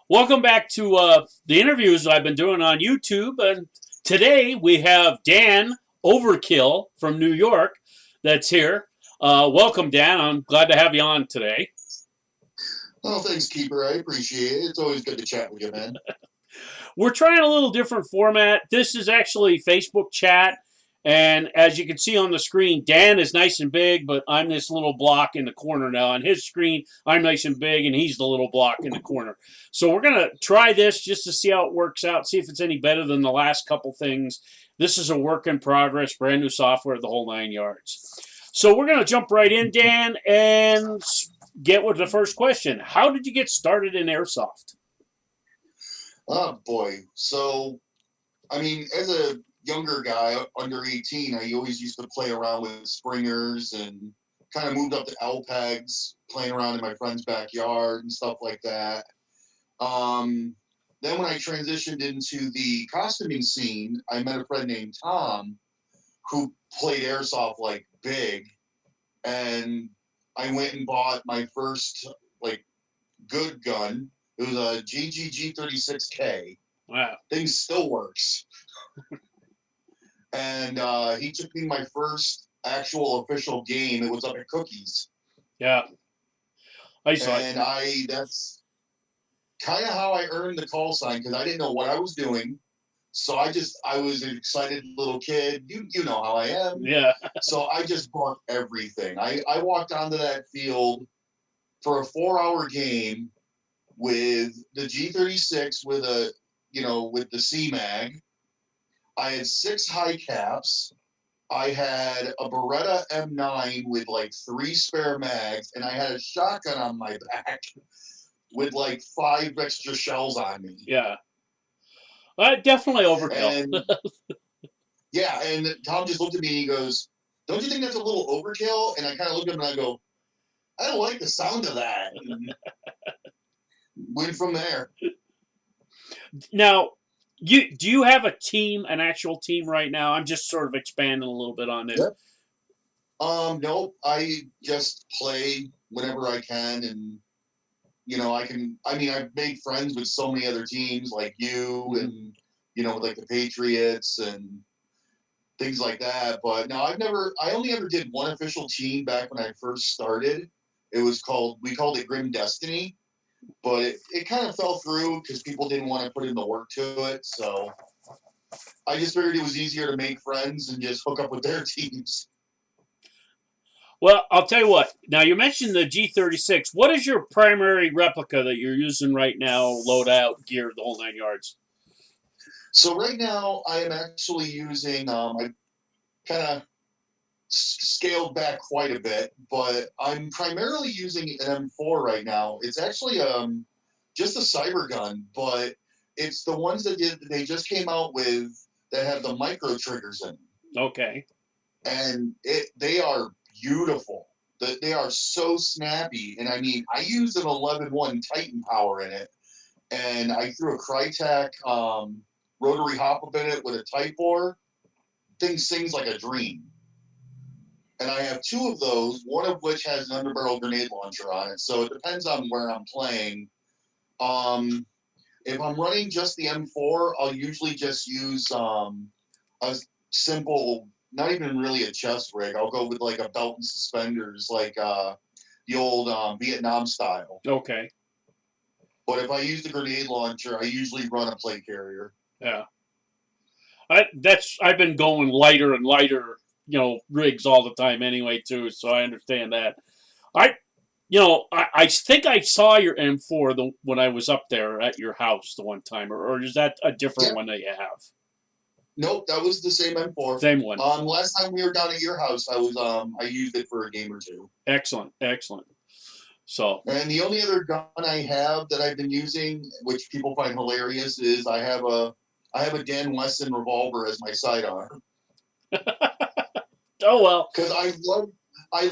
Welcome back to the interviews I've been doing on YouTube. And today we have Dan Overkill from New York that's here. Welcome, Dan. I'm glad to have you on today. Oh, thanks, Keeper. I appreciate it. It's always good to chat with you, man. We're trying a little different format. This is actually Facebook chat. And as you can see on the screen, Dan is nice and big, but I'm this little block in the corner now. On his screen, I'm nice and big, and he's the little block in the corner. So we're going to try this just to see how it works out, see if it's any better than the last couple things. This is a work in progress, brand new software, the whole 9 yards. So we're going to jump right in, Dan, and get with the first question. How did you get started in airsoft? Oh, boy. So, as a younger guy, under 18, I always used to play around with springers and kind of moved up to LPEGs, playing around in my friend's backyard and stuff like that. Um, then when I transitioned into the costuming scene, I met a friend named Tom who played airsoft like big. And I went and bought my first like good gun. It was a GGG36K. Wow. Thing still works. And he took me my first actual official game. It was up at Cookies. Yeah. I saw And that's kind of how I earned the call sign because I didn't know what I was doing. So I was an excited little kid. You know how I am. Yeah. So I just bought everything. I walked onto that field for a 4-hour game with the G36 with with the C-Mag. I had 6 high caps. I had a Beretta M9 with like 3 spare mags, and I had a shotgun on my back with like 5 extra shells on me. Yeah. Definitely overkill. And yeah, and Tom just looked at me and he goes, "Don't you think that's a little overkill?" And I kind of looked at him and I go, "I don't like the sound of that." And went from there. Now, do you have a team, an actual team right now? I'm just sort of expanding a little bit on this. Yep. Nope. I just play whenever I can, and I can. I've made friends with so many other teams, like you, and with like the Patriots and things like that. But no, I only ever did one official team back when I first started. We called it Grim Destiny, but it kind of fell through because people didn't want to put in the work to it. So I just figured it was easier to make friends and just hook up with their teams. Well, I'll tell you what. Now, you mentioned the G36. What is your primary replica that you're using right now, loadout, gear, the whole 9 yards? So right now I am actually using, I kind of scaled back quite a bit, but I'm primarily using an M4 right now. It's actually just a cyber gun, but it's the ones they just came out with that have the micro triggers in them. Okay. And they are beautiful. They are so snappy. And I used an 11-1 Titan power in it, and I threw a Crytek rotary hop up in it with a Type 4. Thing sings like a dream. And I have 2 of those, one of which has an underbarrel grenade launcher on it. So it depends on where I'm playing. If I'm running just the M4, I'll usually just use a simple, not even really a chest rig. I'll go with like a belt and suspenders, like the old Vietnam style. Okay. But if I use the grenade launcher, I usually run a plate carrier. Yeah. I've been going lighter and lighter, rigs all the time anyway too. So I understand that. I think I saw your M4 when I was up there at your house the one time, or is that a different one that you have? Nope, that was the same M4. Same one. Last time we were down at your house, I used it for a game or 2. Excellent. So. And the only other gun I have that I've been using, which people find hilarious, is I have a Dan Wesson revolver as my sidearm. Oh well. Because I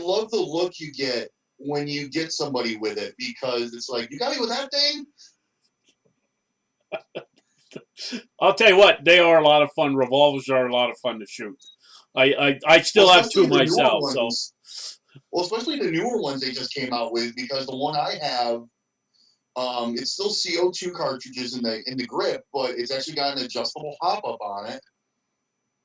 love the look you get when you get somebody with it, because it's like, you got me with that thing? I'll tell you what, they are a lot of fun. Revolvers are a lot of fun to shoot. I still have 2 myself. Well, especially the newer ones they just came out with, because the one I have, It's still CO2 cartridges in the grip, but it's actually got an adjustable hop-up on it.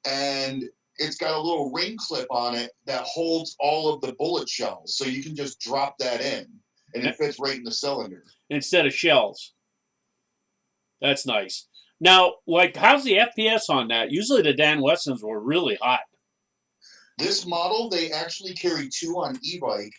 And it's got a little ring clip on it that holds all of the bullet shells. So you can just drop that in, and it fits right in the cylinder. Instead of shells. That's nice. Now, like, how's the FPS on that? Usually the Dan Wessons were really hot. This model, they actually carry two on e-bike.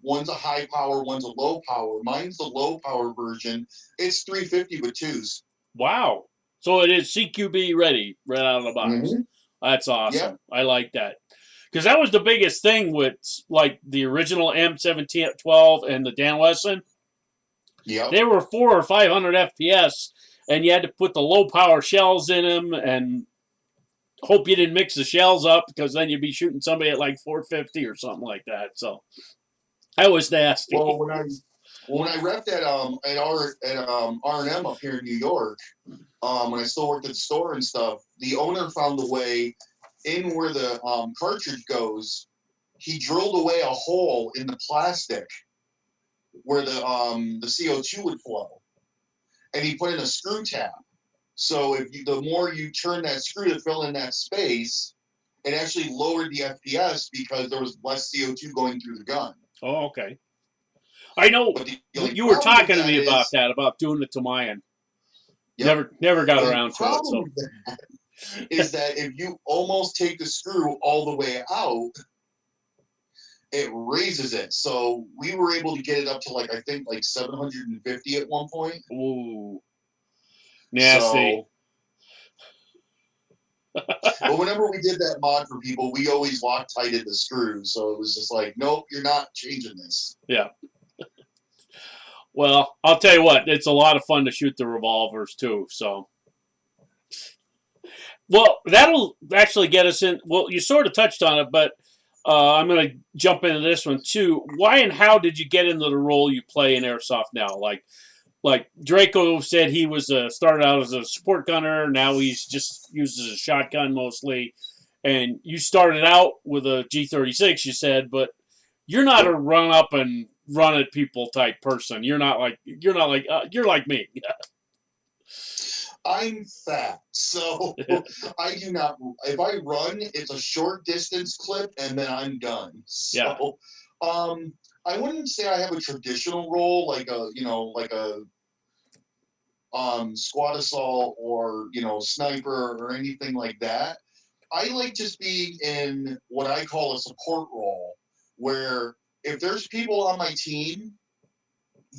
One's a high power, one's a low power. Mine's the low power version. It's 350 with twos. Wow. So it is CQB ready right out of the box. Mm-hmm. That's awesome. Yep. I like that. Because that was the biggest thing with, like, the original M1712 and the Dan Wesson. Yep. They were 400 or 500 FPS, and you had to put the low power shells in them and hope you didn't mix the shells up, because then you'd be shooting somebody at like 450 or something like that. So that was nasty. Well, when I repped at R&M up here in New York, when I still worked at the store and stuff, the owner found a way in where the cartridge goes. He drilled away a hole in the plastic where the CO2 would flow, and he put in a screw tab. So the more you turn that screw to fill in that space, it actually lowered the FPS because there was less CO2 going through the gun. Oh, okay. I know you were talking to me about that, about doing it to mine. Yep. Never got around to it. So is that if you almost take the screw all the way out, it raises it. So we were able to get it up to I think 750 at one point. Ooh. Nasty. But whenever we did that mod for people, we always Loctited the screws. So it was just like, nope, you're not changing this. Yeah. Well, I'll tell you what, it's a lot of fun to shoot the revolvers too. So, well, that'll actually get us in. Well, you sort of touched on it, but I'm going to jump into this one too. Why and how did you get into the role you play in Airsoft now? Like Draco said, he was started out as a support gunner. Now he's just uses a shotgun mostly. And you started out with a G36, you said, but you're not a run up and run at people type person. You're like me. I'm fat, so I do not. If I run, it's a short distance clip, and then I'm done. So, yeah. I wouldn't say I have a traditional role like a squad assault or sniper or anything like that. I like just being in what I call a support role, where if there's people on my team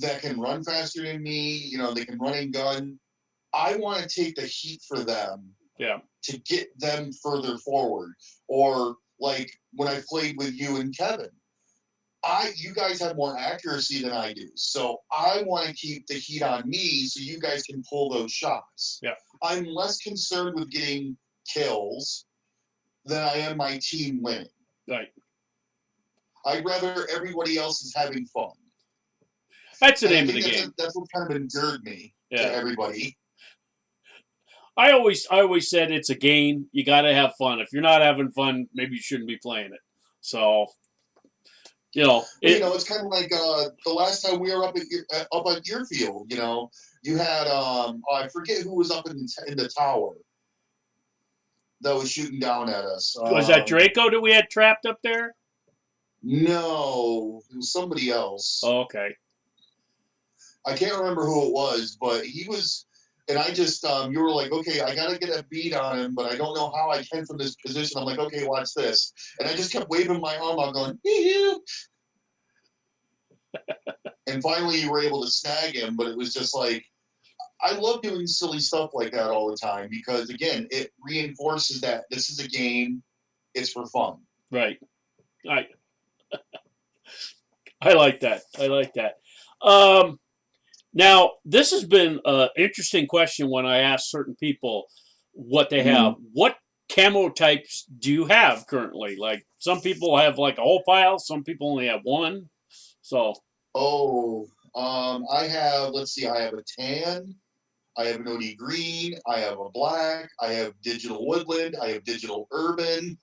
that can run faster than me, they can run and gun, I want to take the heat for them. Yeah. To get them further forward. Or like when I played with you and Kevin, you guys have more accuracy than I do. So I want to keep the heat on me so you guys can pull those shots. Yeah. I'm less concerned with getting kills than I am my team winning. Right. I'd rather everybody else is having fun. That's the name of the game. That's what kind of endeared me to everybody. I always said it's a game. You got to have fun. If you're not having fun, maybe you shouldn't be playing it. So, it's kind of like the last time we were up at your field. You had I forget who was up in the tower that was shooting down at us. Was that Draco that we had trapped up there? No, it was somebody else. Oh, okay. I can't remember who it was, but he was. And I just, you were like, okay, I got to get a beat on him, but I don't know how I can from this position. I'm like, okay, watch this. And I just kept waving my arm out going, and finally you were able to snag him, but it was just like, I love doing silly stuff like that all the time because, again, it reinforces that this is a game, it's for fun. Right. I like that. Now, this has been an interesting question when I ask certain people what they have. What camo types do you have currently? Like, some people have like a whole pile. Some people only have one. So. I have, let's see, I have a tan. I have an OD green. I have a black. I have digital woodland. I have digital urban.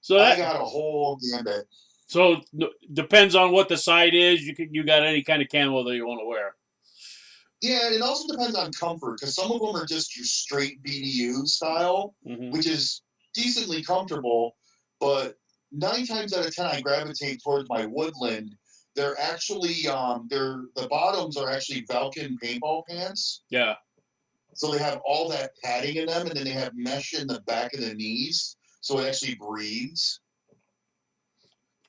So I got a whole gambit. So depends on what the site is. You got any kind of camo that you want to wear. Yeah, it also depends on comfort because some of them are just your straight BDU style, Mm-hmm. which is decently comfortable. But 9 times out of 10, I gravitate towards my woodland. They're actually the bottoms are actually Valken paintball pants. Yeah, So they have all that padding in them, and then they have mesh in the back of the knees, so it actually breathes.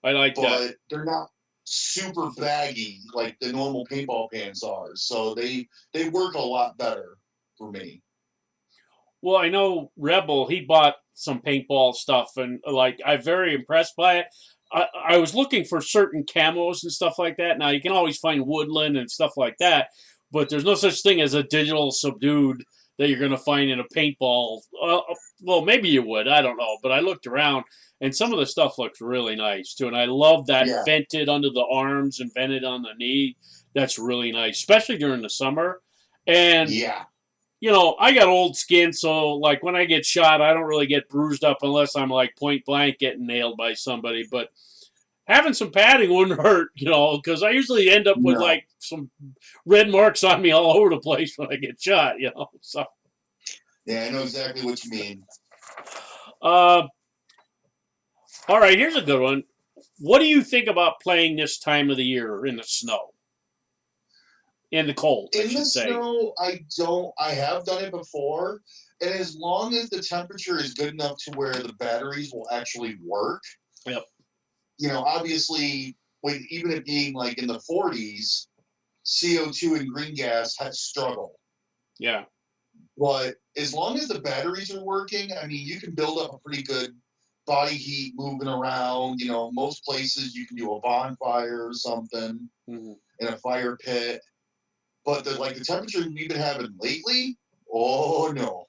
I like that. But they're not super baggy like the normal paintball pants are. So they work a lot better for me. Well, I know Rebel. He bought some paintball stuff, and like I'm very impressed by it. I was looking for certain camos and stuff like that. Now you can always find woodland and stuff like that, but there's no such thing as a digital subdued that you're going to find in a paintball. Well, maybe you would. I don't know. But I looked around, and some of the stuff looks really nice too. And I love that Yeah. vented under the arms and vented on the knee. That's really nice, especially during the summer. And Yeah. you know, I got old skin, so like when I get shot, I don't really get bruised up unless I'm like point blank getting nailed by somebody. But having some padding wouldn't hurt, you know, because I usually end up with No. like some red marks on me all over the place when I get shot, you know. So, Yeah, I know exactly what you mean. all right, here's a good one. What do you think about playing this time of the year in the snow? In the cold, I In the should say. snow, I have done it before. And as long as the temperature is good enough to where the batteries will actually work, Yep. you know, obviously, with even it being like in the 40s, CO2 and green gas had struggle. Yeah. But as long as the batteries are working, I mean, you can build up a pretty good body heat moving around. You know, most places you can do a bonfire or something Mm-hmm. in a fire pit. But the temperature we've been having lately, oh no.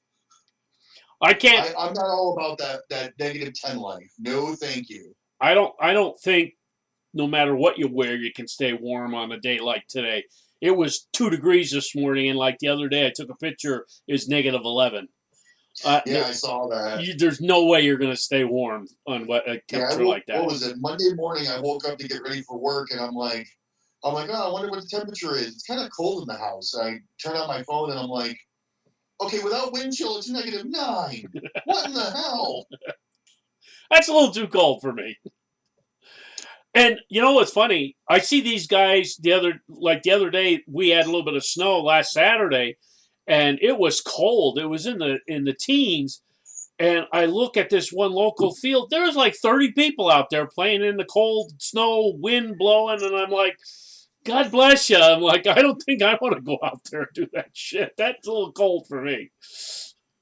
I can't. I'm not all about that -10 life. No, thank you. I don't think no matter what you wear, you can stay warm on a day like today. It was 2 degrees this morning, and like the other day, I took a picture. It's -11. Yeah, I saw that. There's no way you're going to stay warm on a Yeah, temperature like what that. was it? Monday morning, I woke up to get ready for work, and I'm like, oh, I wonder what the temperature is. It's kind of cold in the house. I turn on my phone, and I'm like, okay, without wind chill, it's -9. What in the hell? That's a little too cold for me. And you know what's funny? I see these guys the other day. We had a little bit of snow last Saturday, and it was cold. It was in the teens. And I look at this one local field. There's like 30 people out there playing in the cold, snow, wind blowing, and I'm like, God bless you. I'm like, I don't think I want to go out there and do that shit. That's a little cold for me.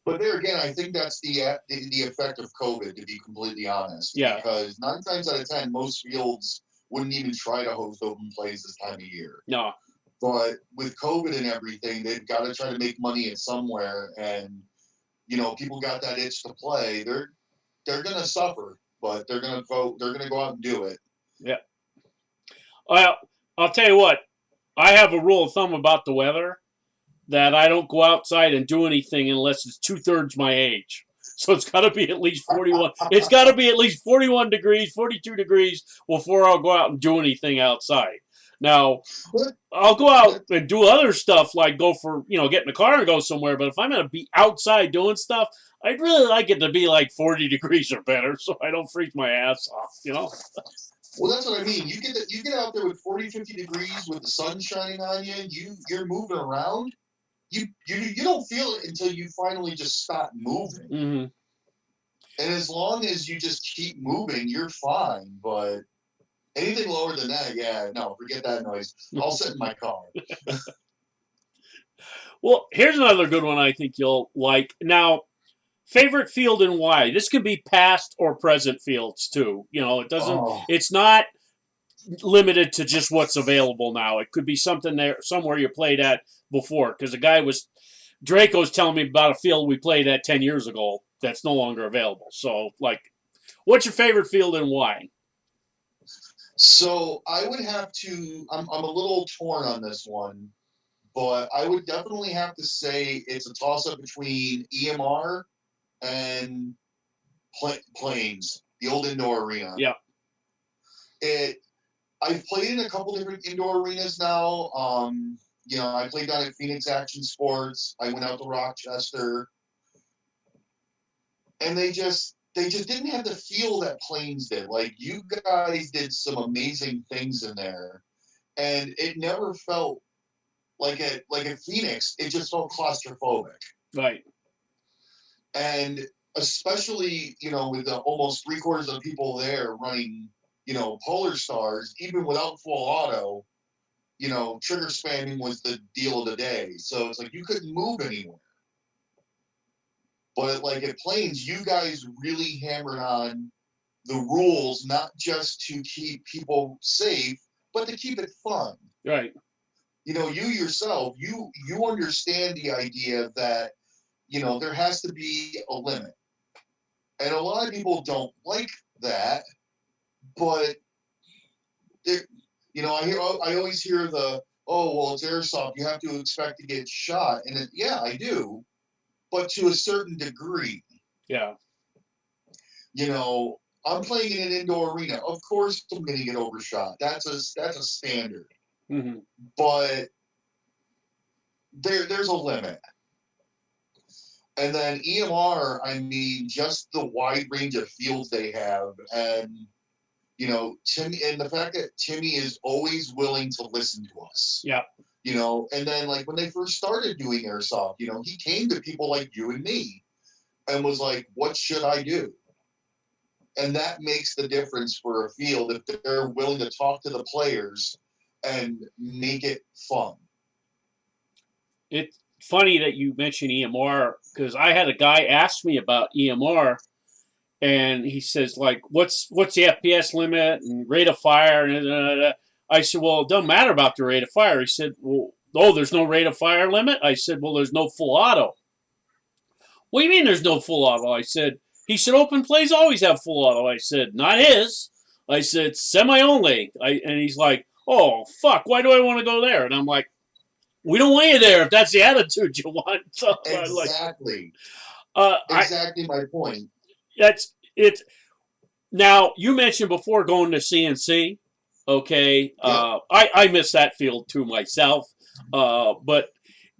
But there again, I think that's the effect of COVID, to be completely honest. Yeah. Because 9 times out of 10, most fields wouldn't even try to host open plays this time of year. No. But with COVID and everything, they've got to try to make money in somewhere, and you know, people got that itch to play. They're gonna suffer, but they're gonna vote. They're gonna go out and do it. Yeah. Well, I'll tell you what. I have a rule of thumb about the weather that I don't go outside and do anything unless it's 2/3 my age. So it's got to be at least 41. It's got to be at least 41 degrees, 42 degrees before I'll go out and do anything outside. Now, I'll go out and do other stuff like go for, get in the car and go somewhere. But if I'm going to be outside doing stuff, I'd really like it to be like 40 degrees or better so I don't freeze my ass off. Well, that's what I mean. You get out there with 40, 50 degrees with the sun shining on you. You're moving around. You don't feel it until you finally just stop moving. Mm-hmm. And as long as you just keep moving, you're fine. But anything lower than that, yeah, no, forget that noise. I'll sit in my car. Well, here's another good one I think you'll like. Now, favorite field and why? This can be past or present fields too. It doesn't. Oh. It's not limited to just what's available now. It could be something there somewhere you played at before. Because Draco's telling me about a field we played at 10 years ago that's no longer available. So, like, what's your favorite field and why? So I would have to. I'm a little torn on this one, but I would definitely have to say it's a toss up between EMR and Plains, the old indoor arena. Yeah. I've played in a couple different indoor arenas now. I played down at Phoenix Action Sports. I went out to Rochester, and they just didn't have the feel that Plains did. Like, you guys did some amazing things in there, and it never felt like at Phoenix. It just felt claustrophobic, Right. and especially with the almost 3/4 of the people there running Polar Stars, even without full auto. Trigger spamming was the deal of the day. So it's like you couldn't move anywhere. But like at Plains, you guys really hammered on the rules, not just to keep people safe, but to keep it fun. Right. You yourself, you understand the idea that there has to be a limit, and a lot of people don't like that. But I always hear oh, well, it's airsoft. You have to expect to get shot. And yeah, I do, but to a certain degree. Yeah. I'm playing in an indoor arena. Of course, I'm going to get overshot. That's a standard. Mm-hmm. But there's a limit. And then EMR, I mean, just the wide range of fields they have, and Timmy, and the fact that Timmy is always willing to listen to us. Yeah. And then like when they first started doing airsoft, he came to people like you and me and was like, what should I do? And that makes the difference for a field if they're willing to talk to the players and make it fun. It's funny that you mentioned EMR, because I had a guy ask me about EMR. And he says, like, what's the FPS limit and rate of fire? And I said, well, it doesn't matter about the rate of fire. He said, well, oh, there's no rate of fire limit? I said, well, there's no full auto. What do you mean there's no full auto? He said, open plays always have full auto. I said, not his. I said, semi only. And he's like, oh, fuck, why do I want to go there? And I'm like, we don't want you there if that's the attitude you want. So exactly. Exactly my point. That's it. Now, you mentioned before going to CNC. Okay. Yeah. I miss that field too myself. But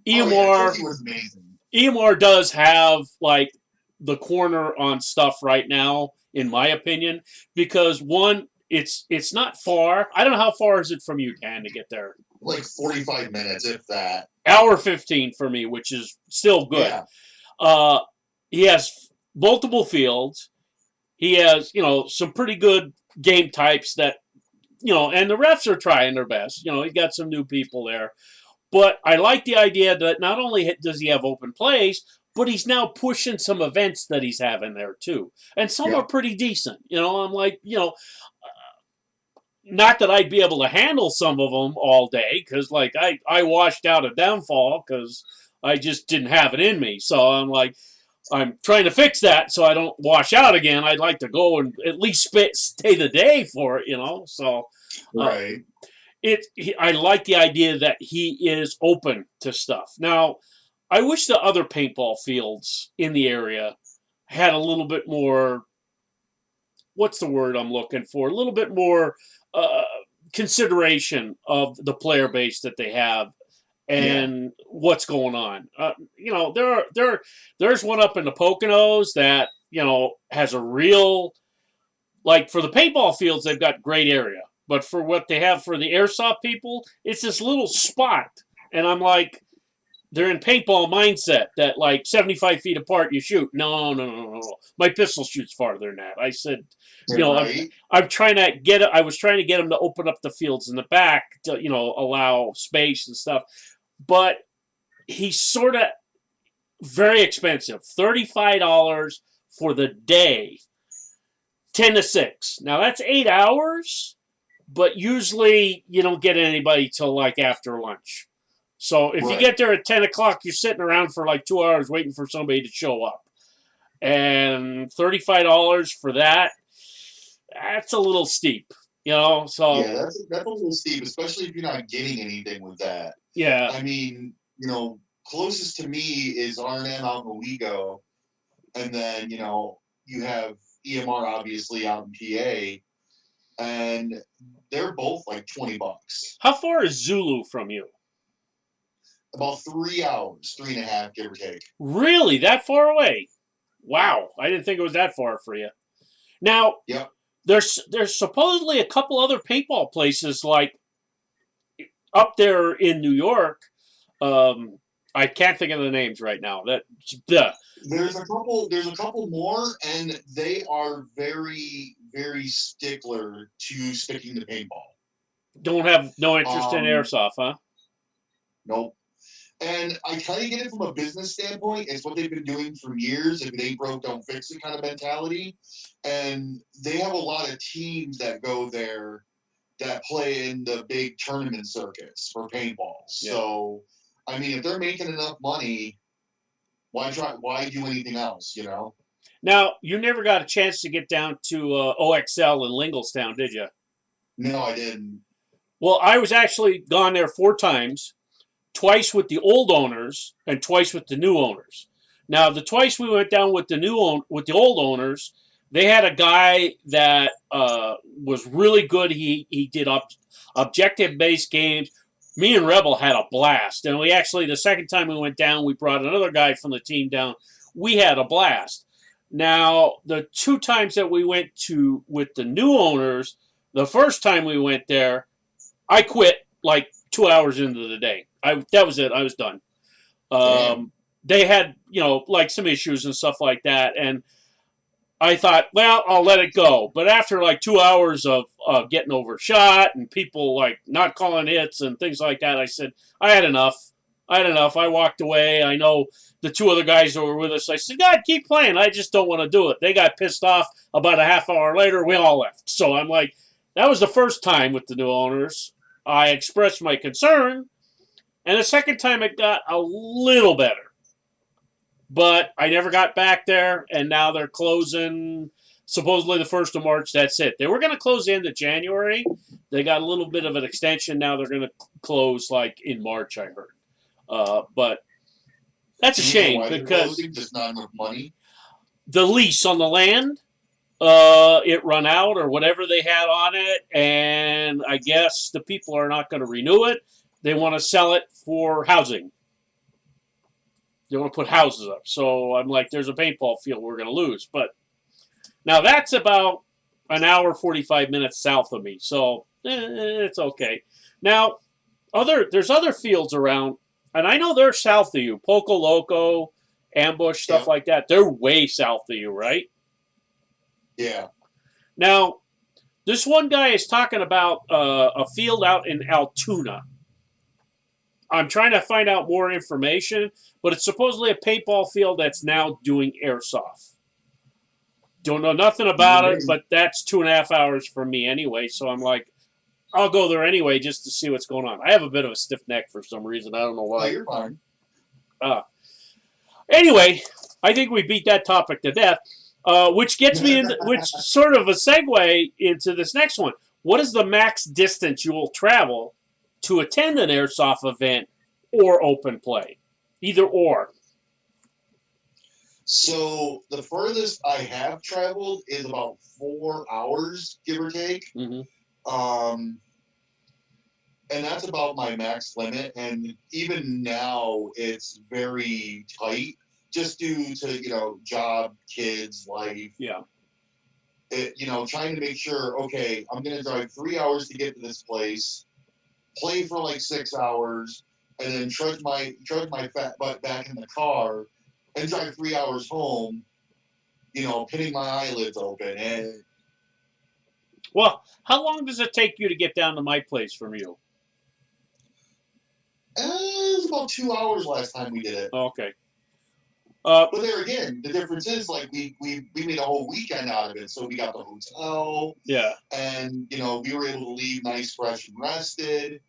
EMR was amazing. EMR does have like the corner on stuff right now, in my opinion, because one, it's not far. I don't know how far is it from you, Dan, to get there. Like 45 minutes, if that. Hour 15 for me, which is still good. Yeah. He has multiple fields. He has, some pretty good game types that, and the refs are trying their best. He's got some new people there. But I like the idea that not only does he have open plays, but he's now pushing some events that he's having there too. And some are pretty decent. I'm like, not that I'd be able to handle some of them all day, because like I washed out a downfall because I just didn't have it in me. So I'm like, I'm trying to fix that so I don't wash out again. I'd like to go and at least stay the day for it, So, right. I like the idea that he is open to stuff. Now, I wish the other paintball fields in the area had a little bit more. What's the word I'm looking for? A little bit more consideration of the player base that they have. And what's going on? There's one up in the Poconos that has a real, like, for the paintball fields they've got great area, but for what they have for the airsoft people, it's this little spot, and I'm like, they're in paintball mindset that like 75 feet apart you shoot. No. My pistol shoots farther than that. I said, right. I'm trying to get. I was trying to get them to open up the fields in the back to allow space and stuff. But he's sort of very expensive. $35 for the day, 10 to 6. Now, that's 8 hours, but usually you don't get anybody till like after lunch. So if you get there at 10 o'clock, you're sitting around for like 2 hours waiting for somebody to show up. And $35 for that, that's a little steep. So yeah, that's a little steep, especially if you're not getting anything with that. Yeah. I mean, closest to me is R&M out in Owego, and then you have EMR obviously out in PA, and they're both like $20. How far is Zulu from you? About 3 hours, 3.5, give or take. Really? That far away? Wow. I didn't think it was that far for you. Now, Yep. there's supposedly a couple other paintball places like up there in New York. I can't think of the names right now. There's a couple more, and they are very, very stickler to sticking to paintball. Don't have no interest in airsoft, huh? Nope. And I kind of get it from a business standpoint. It's what they've been doing for years. If it ain't broke, don't fix it kind of mentality. And they have a lot of teams that go there that play in the big tournament circuits for paintball. Yeah. So, I mean, if they're making enough money, why do anything else, you know? Now, you never got a chance to get down to OXL in Linglestown, did you? No, I didn't. Well, I was actually gone there 4 times, twice with the old owners and twice with the new owners. Now, the twice we went down with the old owners, they had a guy that was really good. He did objective-based games. Me and Rebel had a blast. And we actually, the second time we went down, we brought another guy from the team down. We had a blast. Now, the 2 times that we went to with the new owners, the first time we went there, I quit like 2 hours into the day. That was it. I was done. They had, like some issues and stuff like that. And I thought, well, I'll let it go. But after like 2 hours of getting overshot and people like not calling hits and things like that, I said, I had enough. I walked away. I know the 2 other guys that were with us. I said, God, keep playing. I just don't want to do it. They got pissed off. About a half hour later, we all left. So I'm like, that was the first time with the new owners. I expressed my concern. And the second time it got a little better. But I never got back there, and now they're closing supposedly the 1st of March. That's it. They were going to close the end of January. They got a little bit of an extension. Now they're going to close like in March, I heard. But that's a shame because just not enough money. The lease on the land, it run out or whatever they had on it, and I guess the people are not going to renew it. They want to sell it for housing. They want to put houses up. So I'm like, there's a paintball field we're going to lose. But now that's about an hour, 45 minutes south of me. So it's okay. Now, there's other fields around, and I know they're south of you. Poco Loco, Ambush, stuff like that. They're way south of you, right? Yeah. Now, this one guy is talking about a field out in Altoona. I'm trying to find out more information, but it's supposedly a paintball field that's now doing airsoft. Don't know nothing about it, but that's 2.5 hours for me anyway, so I'm like, I'll go there anyway just to see what's going on. I have a bit of a stiff neck for some reason. I don't know why. Oh, you're fine. Anyway, I think we beat that topic to death, which gets me into, which sort of a segue into this next one. What is the max distance you will travel to attend an airsoft event or open play? Either or. So the furthest I have traveled is about 4 hours, give or take. Mm-hmm. And that's about my max limit. And even now, it's very tight, just due to job, kids, life. Yeah. Trying to make sure. Okay, I'm gonna drive 3 hours to get to this place, play for like 6 hours, and then trudge my fat butt back in the car and drive 3 hours home, pinning my eyelids open. And well, how long does it take you to get down to my place from you? it was about 2 hours last time we did it. Okay. But there again, the difference is like we made a whole weekend out of it. So we got the hotel. Yeah. And we were able to leave nice, fresh, and rested.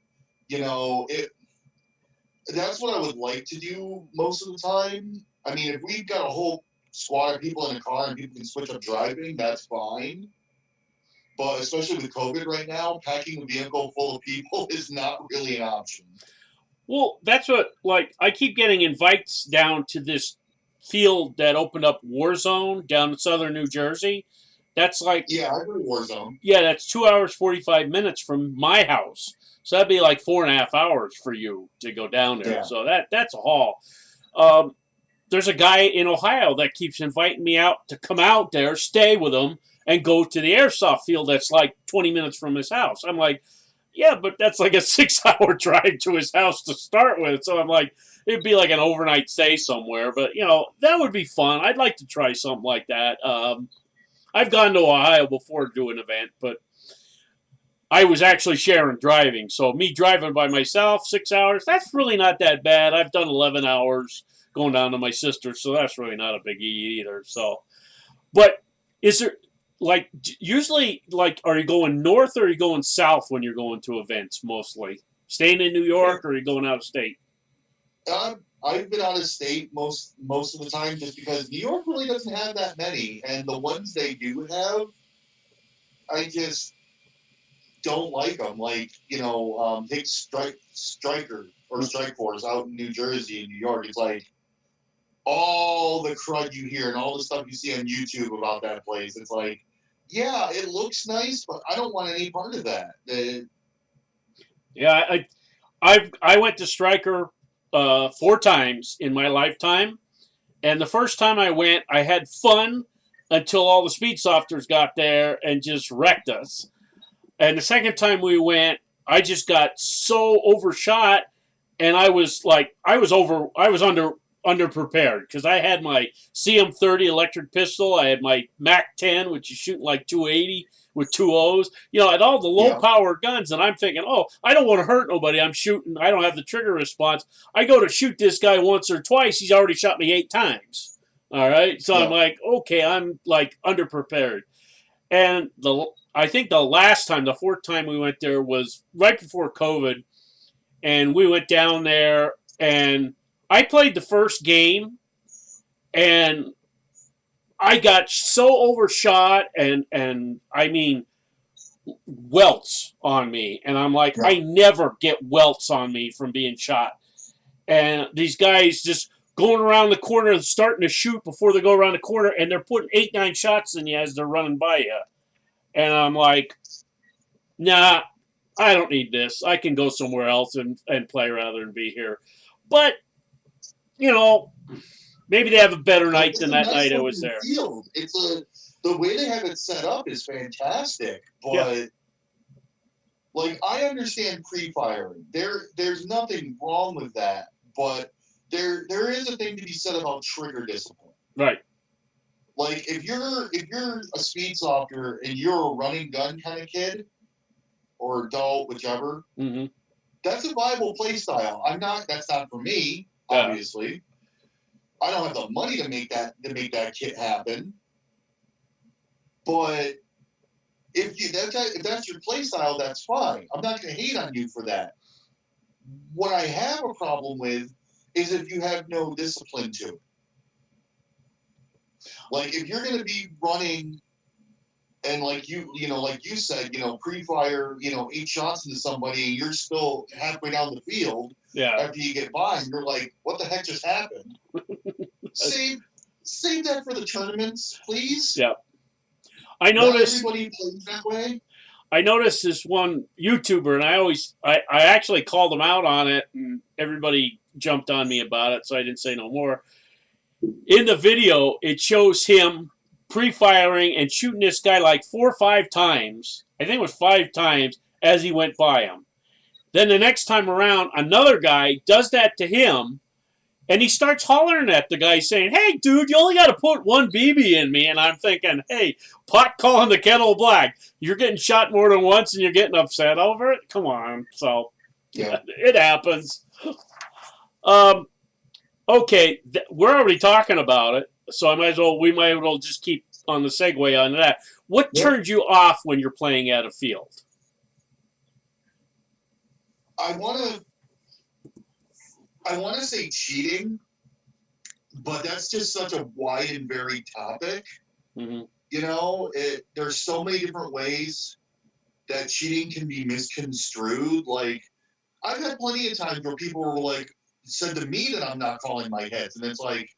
That's what I would like to do most of the time. I mean, if we've got a whole squad of people in a car and people can switch up driving, that's fine. But especially with COVID right now, packing a vehicle full of people is not really an option. Well, that's what, I keep getting invites down to this field that opened up Warzone down in southern New Jersey. That's like, Yeah, I go to Warzone. yeah, that's 2 hours 45 minutes from my house. So that'd be like 4.5 hours for you to go down there. Yeah. So that's a haul. Um, there's a guy in Ohio that keeps inviting me out to come out there, stay with him, and go to the airsoft field that's like 20 minutes from his house. I'm like, yeah, but that's like a 6 hour drive to his house to start with. So I'm like, it'd be like an overnight stay somewhere. But, that would be fun. I'd like to try something like that. I've gone to Ohio before to do an event, but I was actually sharing driving. So me driving by myself, 6 hours, that's really not that bad. I've done 11 hours going down to my sister, so that's really not a biggie either. So, but is there, like, usually, like, are you going north or are you going south when you're going to events mostly? Staying in New York or are you going out of state? I've been out of state most of the time just because New York really doesn't have that many, and the ones they do have, I just don't like them. Like, take Striker or Strike Force out in New Jersey and New York. It's like all the crud you hear and all the stuff you see on YouTube about that place. It's like, yeah, it looks nice, but I don't want any part of that. Yeah, I went to Striker 4 times in my lifetime, and the first time I went, I had fun until all the speed softers got there and just wrecked us. And the second time we went, I just got so overshot, and I was underprepared because I had my CM30 electric pistol, I had my Mac 10, which is shooting like 280 with 2 O's, and all the low power guns, and I'm thinking, oh, I don't want to hurt nobody. I'm shooting. I don't have the trigger response. I go to shoot this guy once or twice. He's already shot me 8 times. All right, so I'm like, okay, I'm like underprepared, and I think the last time, the 4th time we went there was right before COVID, and we went down there, and I played the first game, and I got so overshot, and I mean, welts on me, and I'm like, I never get welts on me from being shot, and these guys just going around the corner and starting to shoot before they go around the corner, and they're putting 8-9 shots in you as they're running by you. And I'm like, nah, I don't need this. I can go somewhere else and play rather than be here. But, maybe they have a better night than that night I was there. Field. The way they have it set up is fantastic, but like, I understand pre-firing. There's nothing wrong with that, but there is a thing to be said about trigger discipline. Right. Like, if you're a speed softer and you're a running gun kind of kid or adult, whichever, that's a viable play style. That's not for me, obviously. I don't have the money to make that kit happen. But if that's your play style, that's fine. I'm not going to hate on you for that. What I have a problem with is if you have no discipline to it. Like, if you're going to be running and like you said, pre-fire, 8 shots into somebody and you're still halfway down the field after you get by and you're like, what the heck just happened? Save that for the tournaments, please. Yeah. I noticed not everybody plays that way. I noticed this one YouTuber, and I actually called him out on it, and everybody jumped on me about it, so I didn't say no more. In the video, it shows him pre-firing and shooting this guy like 4 or 5 times. I think it was 5 times as he went by him. Then the next time around, another guy does that to him, and he starts hollering at the guy saying, hey, dude, you only got to put 1 BB in me. And I'm thinking, hey, pot calling the kettle black. You're getting shot more than once and you're getting upset over it? Come on. So, it happens. Okay, we're already talking about it, so we might as well just keep on the segue on that. What turns you off when you're playing at a field? I want to say cheating, but that's just such a wide and varied topic. There's so many different ways that cheating can be misconstrued. Like, I've had plenty of times where people were like, said to me that I'm not calling my heads, and it's like,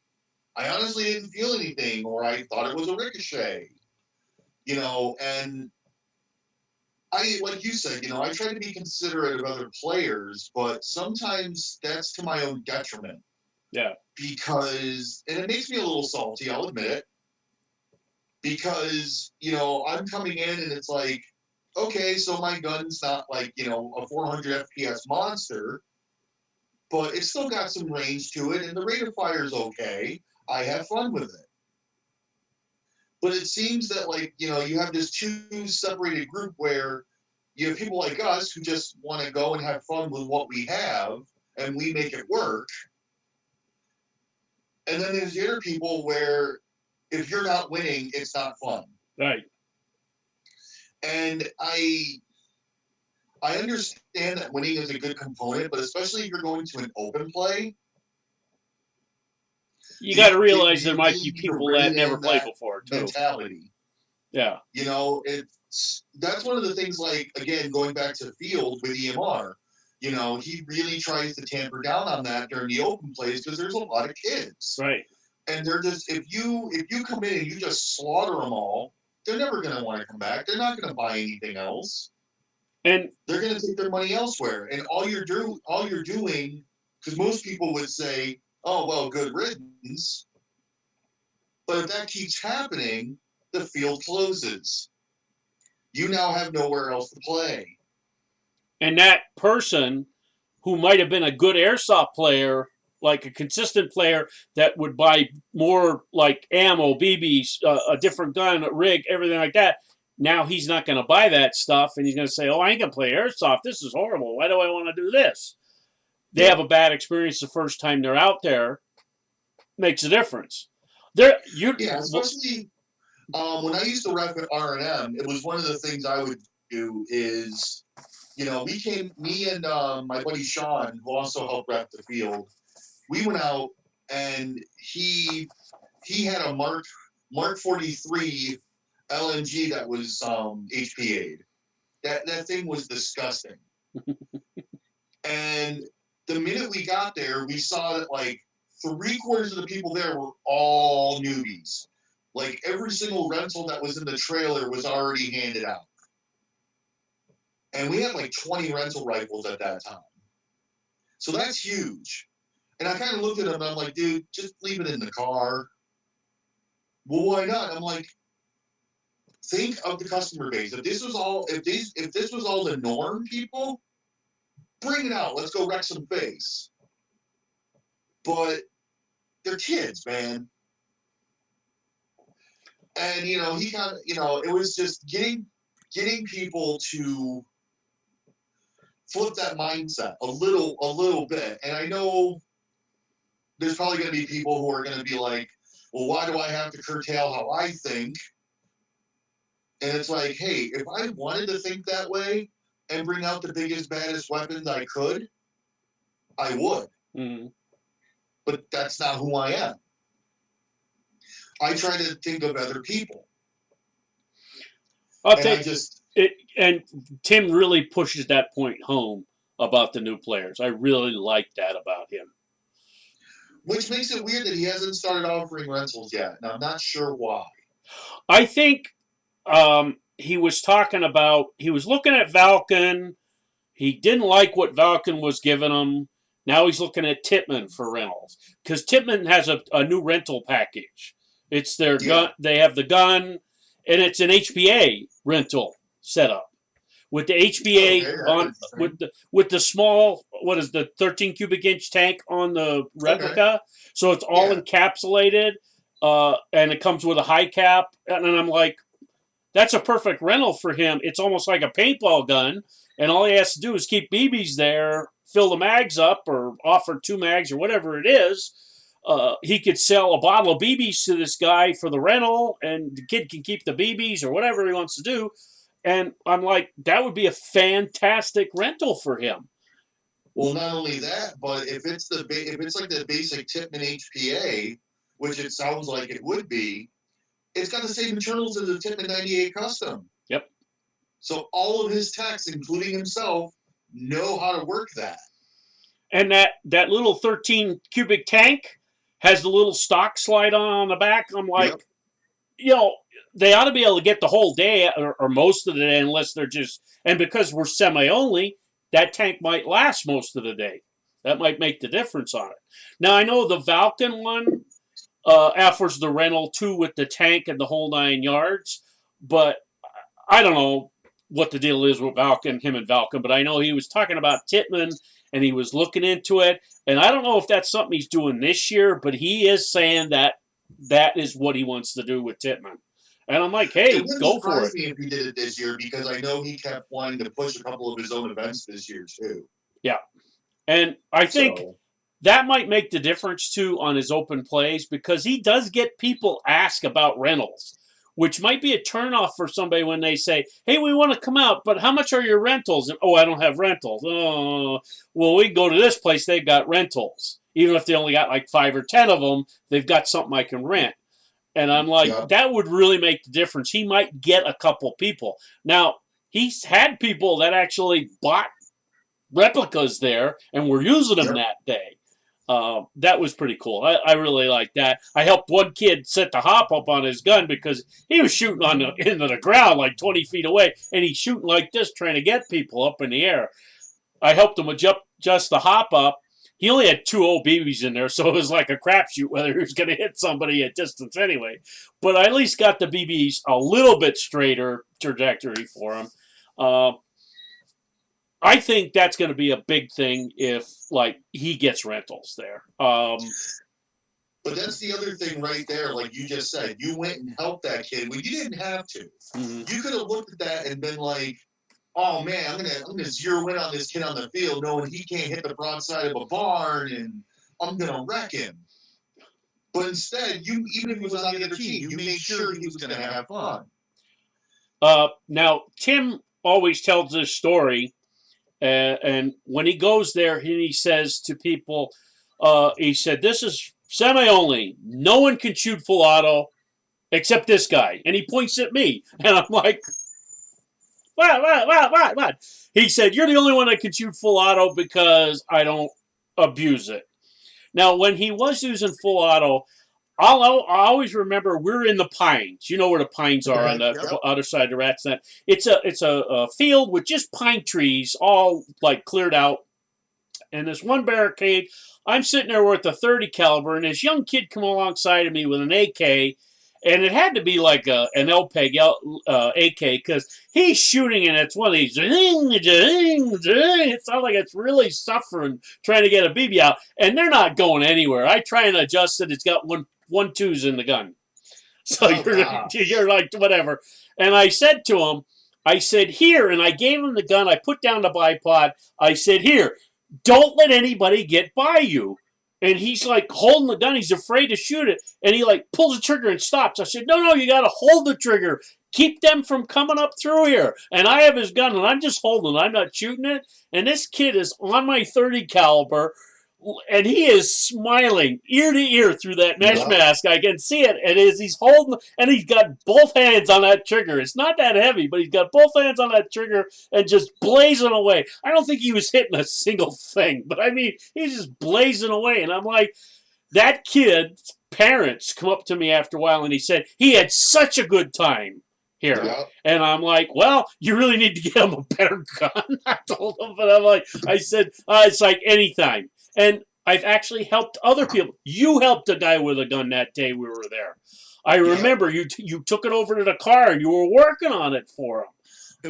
I honestly didn't feel anything, or I thought it was a ricochet. And like you said, I try to be considerate of other players, but sometimes that's to my own detriment. Yeah. Because, and it makes me a little salty, I'll admit it, because, I'm coming in and it's like, okay, so my gun's not like, a 400 FPS monster, but it's still got some range to it and the rate of fire is okay. I have fun with it. But it seems that, like, you have this two separated group where you have people like us who just want to go and have fun with what we have and we make it work. And then there's the other people where if you're not winning, it's not fun. Right. And I understand that winning is a good component, but especially if you're going to an open play, you got to realize there might be people that never played before too. Mentality. Yeah. That's one of the things, like, again, going back to the field with Emor, he really tries to tamper down on that during the open plays because there's a lot of kids. Right. And they're just, if you come in and you just slaughter them all, they're never going to want to come back. They're not going to buy anything else. And they're going to take their money elsewhere. And all you're doing, because most people would say, oh, well, good riddance. But if that keeps happening, the field closes. You now have nowhere else to play. And that person who might have been a good airsoft player, like a consistent player that would buy more like ammo, BBs, a different gun, a rig, everything like that, now he's not going to buy that stuff and he's going to say, oh, I ain't going to play airsoft. This is horrible. Why do I want to do this? They have a bad experience the first time they're out there. Makes a difference. Especially when I used to rep at R&M, it was one of the things I would do is, me and my buddy Sean, who also helped rep the field, we went out and he had a Mark 43 LMG that was HPA'd. That thing was disgusting. And the minute we got there, we saw that like 3/4 of the people there were all newbies. Like every single rental that was in the trailer was already handed out. And we had like 20 rental rifles at that time. So that's huge. And I kind of looked at him and I'm like, dude, just leave it in the car. Well, why not? I'm like, think of the customer base. If this was all the norm, people, bring it out. Let's go wreck some face. But they're kids, man. And he kind of, it was just getting people to flip that mindset a little bit. And I know there's probably going to be people who are going to be like, well, why do I have to curtail how I think? And it's like, hey, if I wanted to think that way and bring out the biggest, baddest weapons I could, I would. Mm-hmm. But that's not who I am. I try to think of other people. And Tim really pushes that point home about the new players. I really like that about him. Which makes it weird that he hasn't started offering rentals yet. And I'm not sure why. I think he was looking at Valken. He didn't like what Valken was giving him. Now he's looking at Tipman for rentals. Because Tipman has a new rental package. It's their gun. They have the gun, and it's an HPA rental setup with the HPA with the small, what is the 13 cubic inch tank on the replica. Okay. So it's all encapsulated, and it comes with a high cap. And I'm like, that's a perfect rental for him. It's almost like a paintball gun, and all he has to do is keep BBs there, fill the mags up, or offer 2 mags or whatever it is. He could sell a bottle of BBs to this guy for the rental, and the kid can keep the BBs or whatever he wants to do. And I'm like, that would be a fantastic rental for him. Well, not only that, but if it's like the basic Tipman HPA, which it sounds like it would be, it's got the same internals as the Tipman 98 Custom. Yep. So all of his techs, including himself, know how to work that. And that little 13 cubic tank has the little stock slide on the back. I'm like, they ought to be able to get the whole day or most of the day, unless they're just. And because we're semi-only, that tank might last most of the day. That might make the difference on it. Now I know the Valken one offers the rental too with the tank and the whole 9 yards, but I don't know what the deal is with him and Valken, but I know he was talking about Tipman and he was looking into it, and I don't know if that's something he's doing this year, but he is saying that that is what he wants to do with Tipman. And I'm like, hey, go for it. It wouldn't surprise me if he did it this year, because I know he kept wanting to push a couple of his own events this year too. Yeah. And I think that might make the difference too on his open plays, because he does get people ask about rentals, which might be a turnoff for somebody when they say, hey, we want to come out, but how much are your rentals? And, oh, I don't have rentals. Oh, well, we go to this place, they've got rentals. Even if they only got like 5 or 10 of them, they've got something I can rent. And I'm like, that would really make the difference. He might get a couple people. Now, he's had people that actually bought replicas there and were using them that day. That was pretty cool. I really like that. I helped one kid set the hop up on his gun because he was shooting into the ground like 20 feet away, and he's shooting like this trying to get people up in the air. I helped him adjust the hop up. He only had 2 OBs in there, so it was like a crapshoot whether he was going to hit somebody at distance anyway. But I at least got the BBs a little bit straighter trajectory for him. I think that's going to be a big thing if, like, he gets rentals there. But that's the other thing right there, like you just said. You went and helped that kid when you didn't have to. Mm-hmm. You could have looked at that and been like, oh man, I'm gonna zero in on this kid on the field, knowing he can't hit the broadside of a barn, and I'm gonna wreck him. But instead, even if he was on the other team, you made sure he was gonna have fun. Now Tim always tells this story, and when he goes there, he says to people, he said, "This is semi-only. No one can shoot full auto except this guy," and he points at me, and I'm like, What? He said, you're the only one that can shoot full auto because I don't abuse it. Now, when he was using full auto, I always remember we're in the pines. You know where the pines are on the other side of the rat's net. It's a field with just pine trees, all like cleared out. And this one barricade, I'm sitting there with a 30 caliber, and this young kid come alongside of me with an AK. And it had to be like an LPEG AK, because he's shooting and it's one of these. It sounds like it's really suffering trying to get a BB out, and they're not going anywhere. I try and adjust it. It's got one twos in the gun, so you're like whatever. And I said to him, I said here, and I gave him the gun. I put down the bipod. I said here, don't let anybody get by you. And he's like holding the gun. He's afraid to shoot it. And he like pulls the trigger and stops. I said, no, you got to hold the trigger. Keep them from coming up through here. And I have his gun and I'm just holding it. I'm not shooting it. And this kid is on my 30 caliber. And he is smiling ear to ear through that mesh mask. I can see it. And he's holding, and he's got both hands on that trigger. It's not that heavy, but he's got both hands on that trigger and just blazing away. I don't think he was hitting a single thing, but I mean, he's just blazing away. And I'm like, that kid's parents come up to me after a while, and he said he had such a good time here. Yeah. And I'm like, well, you really need to get him a better gun. I told him, but I said, it's like anytime. And I've actually helped other people. You helped a guy with a gun that day we were there. I remember you took it over to the car and you were working on it for him. It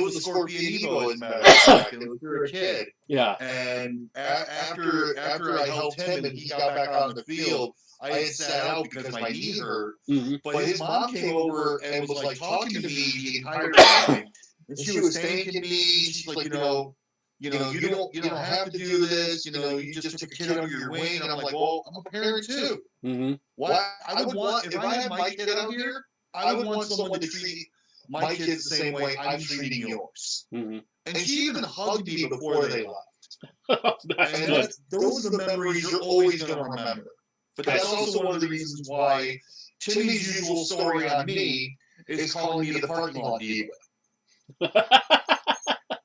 was a Scorpion Evo, as a matter of fact. It was for a kid. Yeah. And after I helped him and he got back on the field, I had sat out because my knee hurt. Mm-hmm. But his mom came over and was like talking to me the entire time. And she was thanking me. She's like, you don't have to do this. You just took a kid under your wing. And I'm like, well, I'm a parent too. Mm-hmm. Why? I would want, if I had my kid out here, I would want someone to treat my kids the same way I'm treating yours. Mm-hmm. And she even hugged me before they left. And those are the memories you're always going to remember. But that's also one of the reasons why Timmy's usual story on me is calling me the parking lot diva.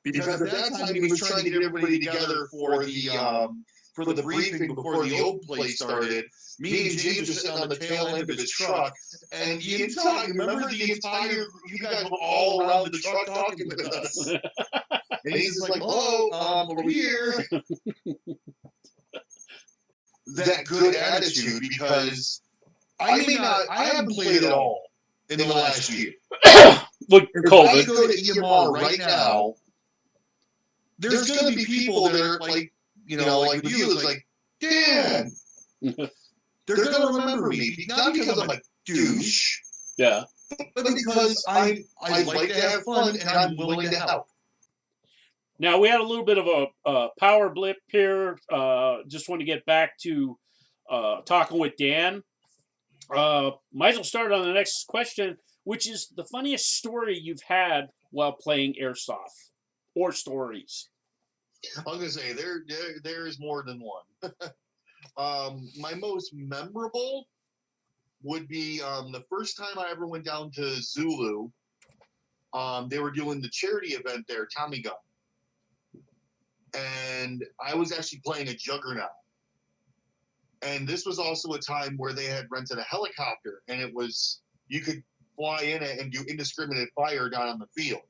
Because at that time he was trying to get everybody together for the for the briefing before the open play started, me and James are sitting on the tail end of his truck, and the entire, remember the entire, you guys were all around the truck talking with us. And he's just like, hello, over here. That good attitude, because I haven't played it all in the last year. Look, if I go to Emor right now, there's going to be people that are like, like with you, it's like, Dan. They're going to remember me, not because I'm a douche. Yeah. But because I like to have fun and I'm willing to help. Now, we had a little bit of a power blip here. Just want to get back to talking with Dan. Might as well start on the next question, which is the funniest story you've had while playing Airsoft, or stories. I'm going to say, there is more than one. My most memorable would be the first time I ever went down to Zulu. They were doing the charity event there, Tommy Gun. And I was actually playing a Juggernaut. And this was also a time where they had rented a helicopter, and it was, you could fly in it and do indiscriminate fire down on the field.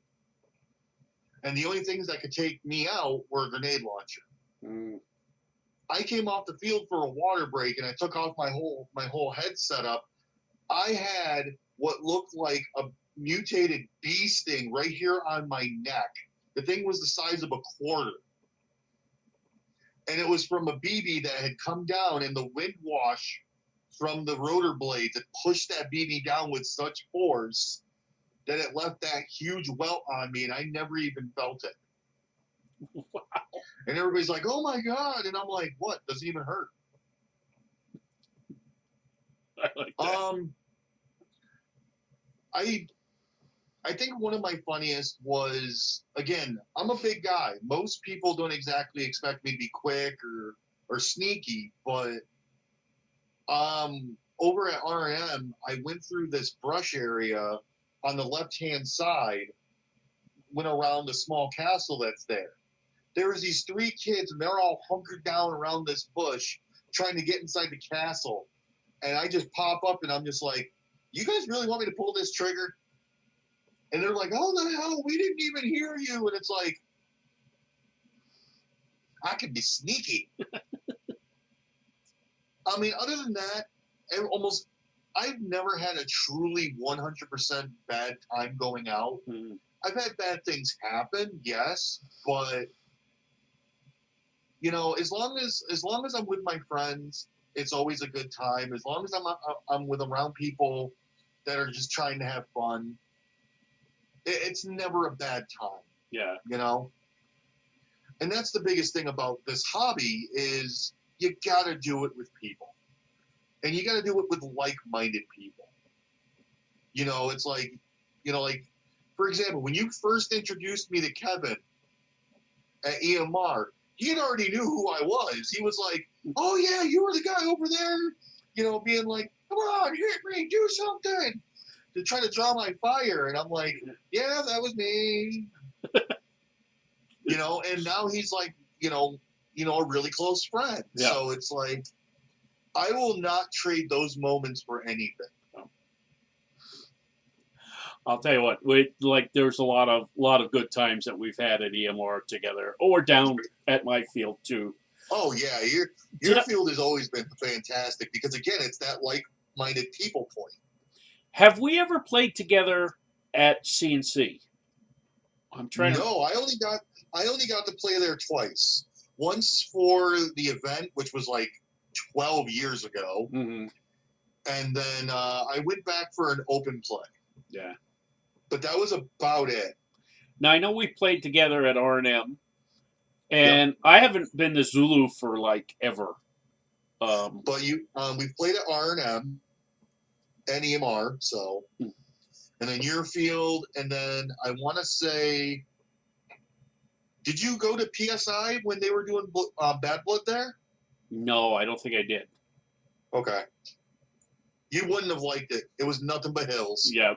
And the only things that could take me out were a grenade launcher. Mm. I came off the field for a water break, and I took off my whole head setup. I had what looked like a mutated bee sting right here on my neck. The thing was the size of a quarter. And it was from a BB that had come down, and the wind wash from the rotor blades had pushed that BB down with such force that it left that huge welt on me, and I never even felt it. Wow. And everybody's like, oh my God. And I'm like, what? Doesn't even hurt. I like that. I think one of my funniest was, again, I'm a big guy. Most people don't exactly expect me to be quick or sneaky, but over at R&M, I went through this brush area on the left-hand side, went around the small castle that's there. There was these 3 kids, and they're all hunkered down around this bush trying to get inside the castle. And I just pop up, and I'm just like, you guys really want me to pull this trigger? And they're like, oh, the hell, we didn't even hear you. And it's like, I could be sneaky. I mean, other than that, I've never had a truly 100% bad time going out. Mm. I've had bad things happen, yes, but as long as I'm with my friends, it's always a good time. As long as I'm with around people that are just trying to have fun, it's never a bad time. Yeah. And that's the biggest thing about this hobby is you got to do it with people. And you got to do it with like-minded people. It's like, for example, when you first introduced me to Kevin at EMR, he had already knew who I was. He was like, oh yeah, you were the guy over there, being like, come on, hit me, do something. To try to draw my fire. And I'm like, yeah, that was me. And now he's like, a really close friend. Yeah. So it's like, I will not trade those moments for anything. I'll tell you what, there's a lot of good times that we've had at EMR together, or down at my field too. Oh yeah, your field has always been fantastic because again, it's that like-minded people point. Have we ever played together at CNC? I'm trying. No, I only got to play there twice. Once for the event, which was like 12 years ago, Mm-hmm. and then I went back for an open play. Yeah. But that was about it. Now, I know we played together at R&M, and I haven't been to Zulu for ever. But we've played at R&M and EMR, so, and then your field, and then I want to say, did you go to PSI when they were doing Bad Blood there? No, I don't think I did. Okay. You wouldn't have liked it. It was nothing but hills. Yeah.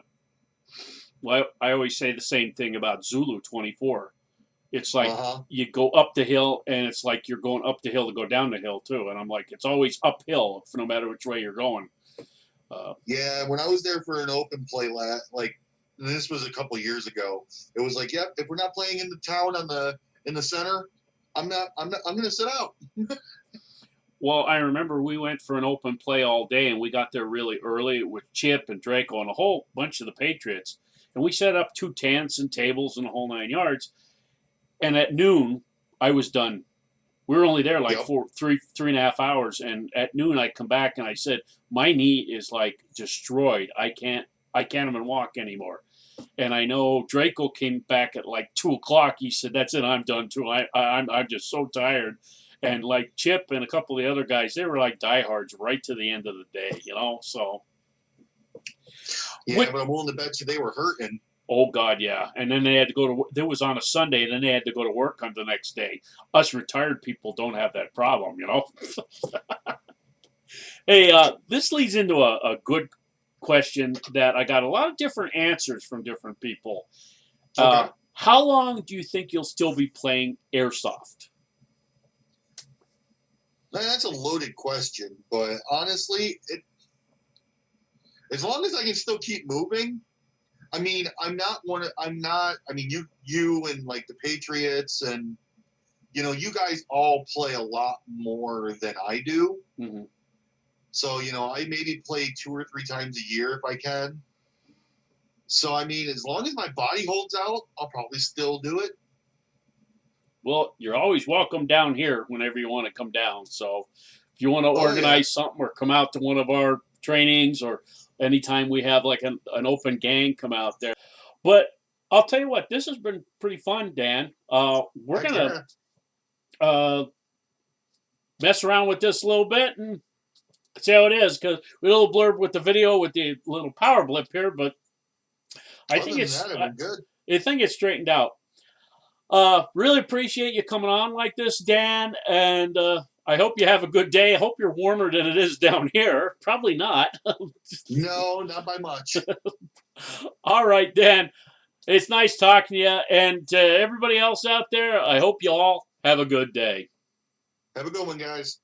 Well, I always say the same thing about Zulu 24. It's like Uh-huh. you go up the hill, and it's like you're going up the hill to go down the hill too. And I'm like, it's always uphill, no matter which way you're going. Yeah, when I was there for an open play like this was a couple years ago, it was like, yep, if we're not playing in the town in the center, I'm gonna sit out. Well, I remember we went for an open play all day, and we got there really early with Chip and Draco and a whole bunch of the Patriots. And we set up 2 tents and tables and the whole 9 yards. And at noon, I was done. We were only there like Yep. 3.5 hours. And at noon, I come back and I said, my knee is like destroyed. I can't even walk anymore. And I know Draco came back at like 2 o'clock. He said, "That's it. I'm done too. I'm just so tired." And like Chip and a couple of the other guys, they were like diehards right to the end of the day, So Yeah, but I'm willing to bet you they were hurting. oh God, yeah. And then they had to go to. There was on a Sunday, and then they had to go to work on the next day. Us retired people don't have that problem, Hey, this leads into a good question that I got a lot of different answers from different people. Okay. How long do you think you'll still be playing airsoft? Man, that's a loaded question, but honestly, as long as I can still keep moving. I mean, I'm not. I mean, you and like the Patriots and you guys all play a lot more than I do. Mm-hmm. So I maybe play 2 or 3 times a year if I can. So I mean, as long as my body holds out, I'll probably still do it. Well, you're always welcome down here whenever you want to come down. So if you want to organize something or come out to one of our trainings or anytime we have like an open gang, come out there. But I'll tell you what, this has been pretty fun, Dan. We're Heck going to mess around with this a little bit and see how it is because we had a little blurb with the video with the little power blip here, but I think it's straightened out. Really appreciate you coming on like this, Dan, and I hope you have a good day. I hope you're warmer than it is down here. Probably not. No, not by much. All right, Dan. It's nice talking to you, and everybody else out there, I hope you all have a good day. Have a good one, guys.